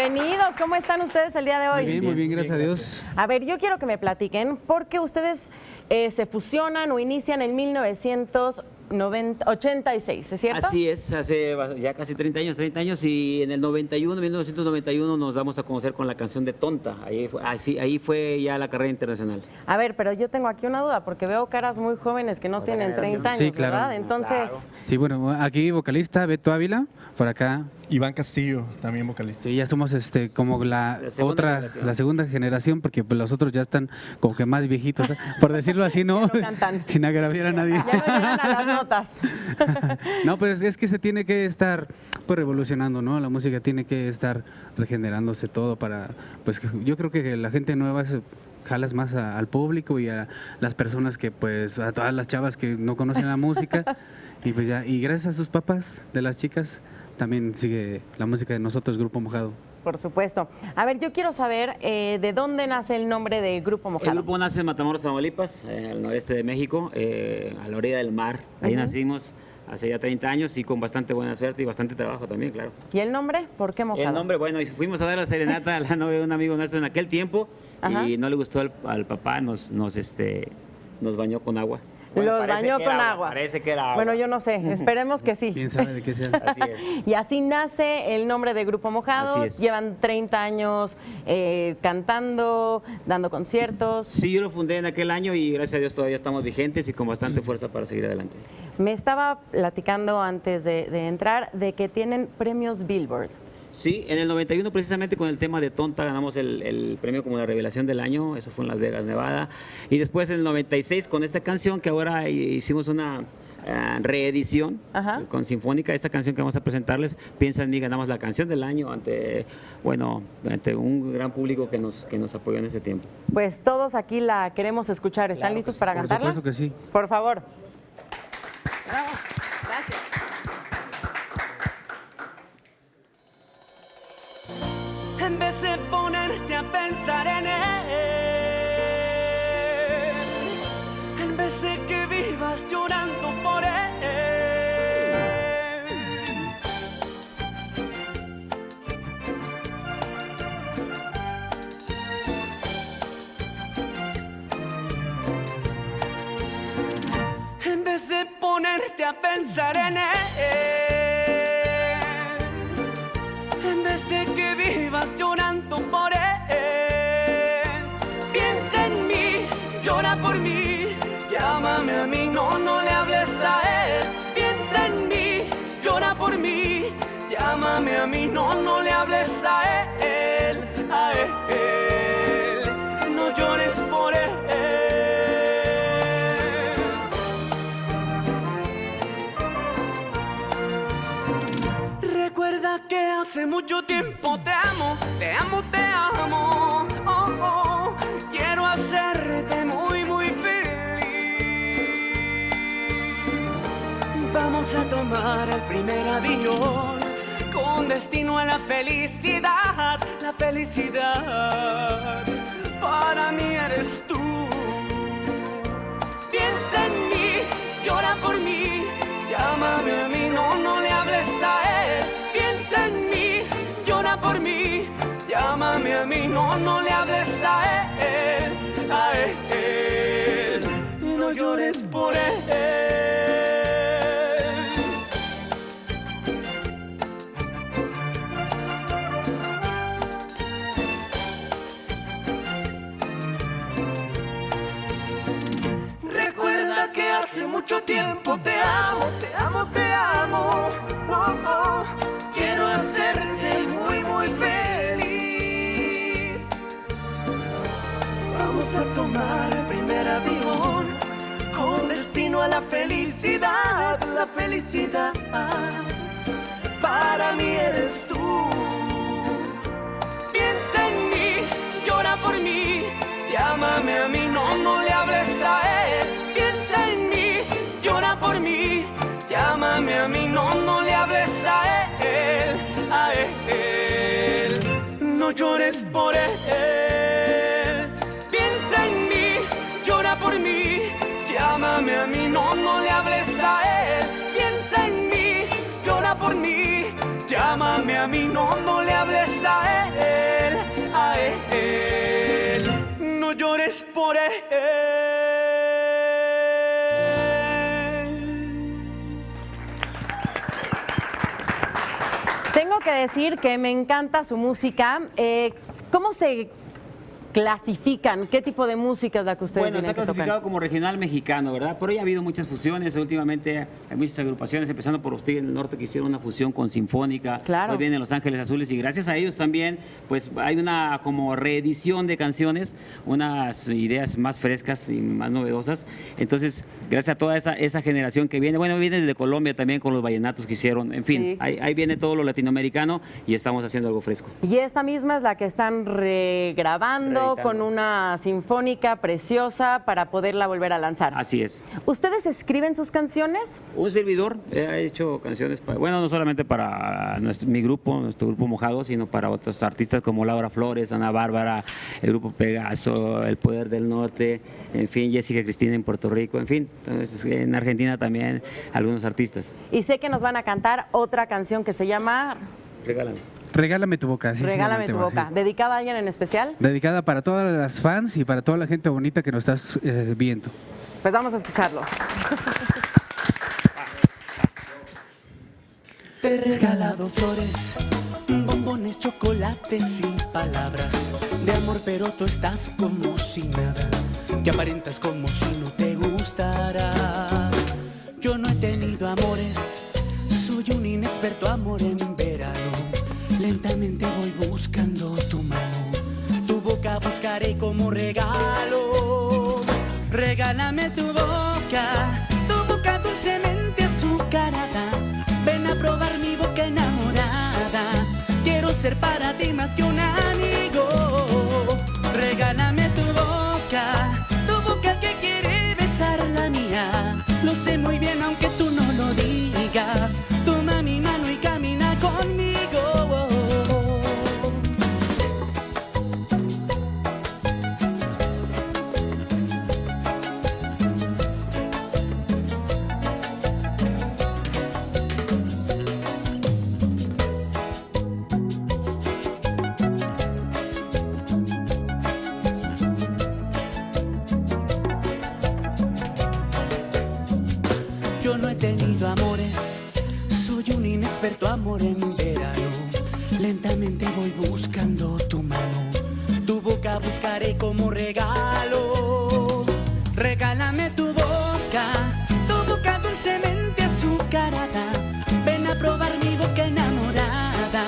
Bienvenidos, ¿cómo están ustedes el día de hoy? Muy bien, gracias a Dios. A ver, yo quiero que me platiquen por qué ustedes se fusionan o inician en 1986, ¿es cierto? Así es, hace ya casi 30 años y en el 1991 nos damos a conocer con la canción de Tonta, ahí fue ya la carrera internacional. A ver, pero yo tengo aquí una duda, porque veo caras muy jóvenes que no tienen 30 años, Sí, claro. ¿verdad? Entonces, Sí, bueno, aquí vocalista Beto Ávila, por acá. Iván Castillo, también vocalista. Sí, ya somos como la segunda generación, porque pues, los otros ya están como que más viejitos, por decirlo así, ¿no? Ya no cantan. Sin agraviar a nadie. ya no llegan a las notas. No, pues es que se tiene que estar pues revolucionando, ¿no? La música tiene que estar regenerándose todo para, pues yo creo que la gente nueva jalas más al público y a las personas que pues, a todas las chavas que no conocen la música y pues ya, y gracias a sus papás de las chicas también sigue la música de nosotros, Grupo Mojado. Por supuesto. A ver, yo quiero saber de dónde nace el nombre de Grupo Mojado. El grupo nace en Matamoros, Tamaulipas, al noreste de México, a la orilla del mar. Ahí nacimos hace ya 30 años y con bastante buena suerte y bastante trabajo también, claro. ¿Y el nombre? ¿Por qué Mojados? El nombre, bueno, fuimos a dar la serenata a la novia de un amigo nuestro en aquel tiempo. Ajá. Y no le gustó al papá, nos bañó con agua. Bueno, los parece bañó que con era agua. Parece que era agua. Bueno, yo no sé, esperemos que sí. ¿Quién sabe de qué sea? Así es. Y así nace el nombre de Grupo Mojado. Así es. Llevan 30 años cantando, dando conciertos. Sí, yo lo fundé en aquel año y gracias a Dios todavía estamos vigentes y con bastante fuerza para seguir adelante. Me estaba platicando antes de entrar de que tienen premios Billboard. Sí, en el 91 precisamente con el tema de Tonta ganamos el premio como la revelación del año, eso fue en Las Vegas, Nevada. Y después en el 96 con esta canción que ahora hicimos una reedición con Sinfónica, esta canción que vamos a presentarles, Piensa en mí, ganamos la canción del año ante un gran público que nos apoyó en ese tiempo. Pues todos aquí la queremos escuchar. ¿Están listos para cantarla? Por supuesto que sí. Por favor. Bravo. Gracias. En vez de ponerte a pensar en él, en vez de que vivas llorando por él, en vez de ponerte a pensar en él, en vez de que vivas llorando por él, piensa en mí, llora por mí, llámame a mí, no le hables a él. Piensa en mí, llora por mí, llámame a mí, no le hables a él, no llores por él. Recuerda que hace mucho tiempo te amo, te amo, te amo. Oh, oh, quiero hacerte muy, muy feliz. Vamos a tomar el primer avión con destino a la felicidad. La felicidad para mí eres tú. Piensa en mí, llora por mí, llámame a mí, no le hables a él. Piensa en mí, llora por mí, llámame a mí, no le hables a él, no llores por él. Recuerda que hace mucho tiempo te amo, te amo, te amo. Oh, oh, quiero hacerte muy, muy feliz. Vamos a tomar el primer avión con destino a la felicidad. La felicidad para mí eres tú. Piensa en mí, llora por mí, llámame a mí, no le hables a él. Piensa en mí, llora por mí, llámame a mí, no le hables a él, no llores por él. Piensa en mí, llora por mí, llámame a mí, no le hables a él. Piensa en mí, llora por mí, llámame a mí, no le hables a él. es por él. Tengo que decir que me encanta su música. ¿Cómo se clasifican? ¿Qué tipo de música es la que ustedes Bueno, está tienen que clasificado tocar? como regional mexicano, ¿verdad? Pero ya ha habido muchas fusiones. Últimamente hay muchas agrupaciones, empezando por usted en el norte, que hicieron una fusión con Sinfónica. Claro. Hoy vienen Los Ángeles Azules y gracias a ellos también, pues hay una como reedición de canciones, unas ideas más frescas y más novedosas. Entonces, gracias a toda esa generación que viene, bueno, viene desde Colombia también con los vallenatos que hicieron. En fin, Sí. ahí viene todo lo latinoamericano y estamos haciendo algo fresco. Y esta misma es la que están regrabando con una sinfónica preciosa para poderla volver a lanzar. Así es. ¿Ustedes escriben sus canciones? Un servidor ha hecho canciones, bueno, no solamente para mi grupo, nuestro grupo Mojado, sino para otros artistas como Laura Flores, Ana Bárbara, el grupo Pegaso, El Poder del Norte, en fin, Jessica Cristina en Puerto Rico, en fin, entonces, en Argentina también algunos artistas. Y sé que nos van a cantar otra canción que se llama Regálame. Regálame tu boca. Así se llama Regálame el tu tema, boca. sí. ¿Dedicada a alguien en especial? Dedicada para todas las fans y para toda la gente bonita que nos estás viendo. Pues vamos a escucharlos. Te he regalado flores, bombones, chocolates y palabras de amor, pero tú estás como si nada, que aparentas como si no te gustara. Yo no he tenido amores, soy un inexperto amor en verano. Lentamente voy buscando tu mano, tu boca buscaré como regalo. Regálame tu boca dulcemente azucarada. Ven a probar mi boca enamorada. Quiero ser para ti más que un amigo. Regálame tu boca que quiere besar la mía. Lo sé muy bien aunque tú no lo digas. Toma mi mano y camina conmigo. Yo no he tenido amores, soy un inexperto amor en verano. Lentamente voy buscando tu mano, tu boca buscaré como regalo. Regálame tu boca dulcemente azucarada. Ven a probar mi boca enamorada.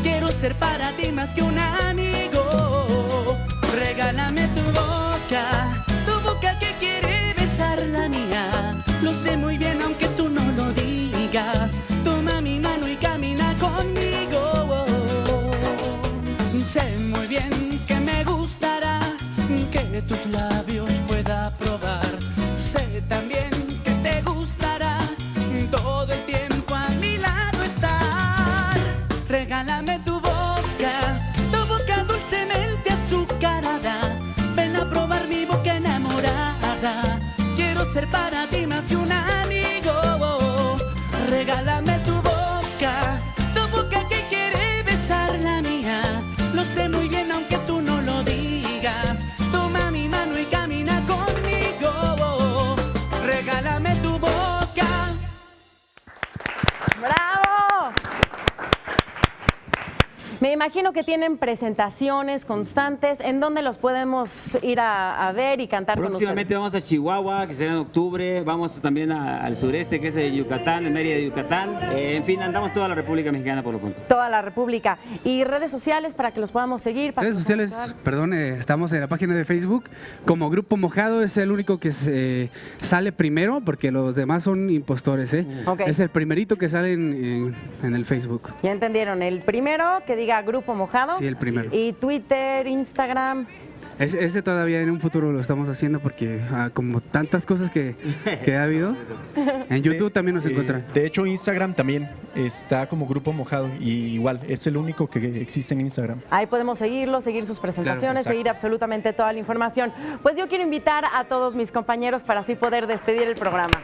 Quiero ser para ti más que un amigo. Regálame tu boca que quiere besar la mía. Lo sé muy bien aunque tú no lo digas. Toma mi mano y camina conmigo. Sé muy bien que me gustará que tus labios pueda probar. Sé también que te gustará todo el tiempo a mi lado estar. Regálame tu boca dulcemente azucarada. Ven a probar mi boca enamorada. Quiero ser para ti más que un amigo. Regálame tu boca que quiere besar la mía. Lo sé muy bien aunque tú no lo digas. Toma mi mano y camina conmigo. Regálame tu boca. ¡Bravo! Me imagino que tienen presentaciones constantes. ¿En dónde los podemos ir a ver y cantar con Próximamente ustedes? vamos a Chihuahua, que será en octubre. Vamos también al sureste, que es de Yucatán, en Mérida de Yucatán. En fin, andamos toda la República Mexicana por lo pronto. Toda la República. ¿Y redes sociales para que los podamos seguir? Para Redes que los sociales, podamos ver? perdón, estamos en la página de Facebook como Grupo Mojado, es el único que sale primero porque los demás son impostores, ¿eh? Ok. Es el primerito que sale en el Facebook. Ya entendieron. El primero que diga Grupo Mojado. Sí, el primero. Y Twitter, Instagram. Ese todavía en un futuro lo estamos haciendo porque como tantas cosas que ha habido, en YouTube también nos encuentran. De hecho, Instagram también está como Grupo Mojado y igual, es el único que existe en Instagram. Ahí podemos seguirlo, seguir sus presentaciones, Claro, seguir absolutamente toda la información. Pues yo quiero invitar a todos mis compañeros para así poder despedir el programa.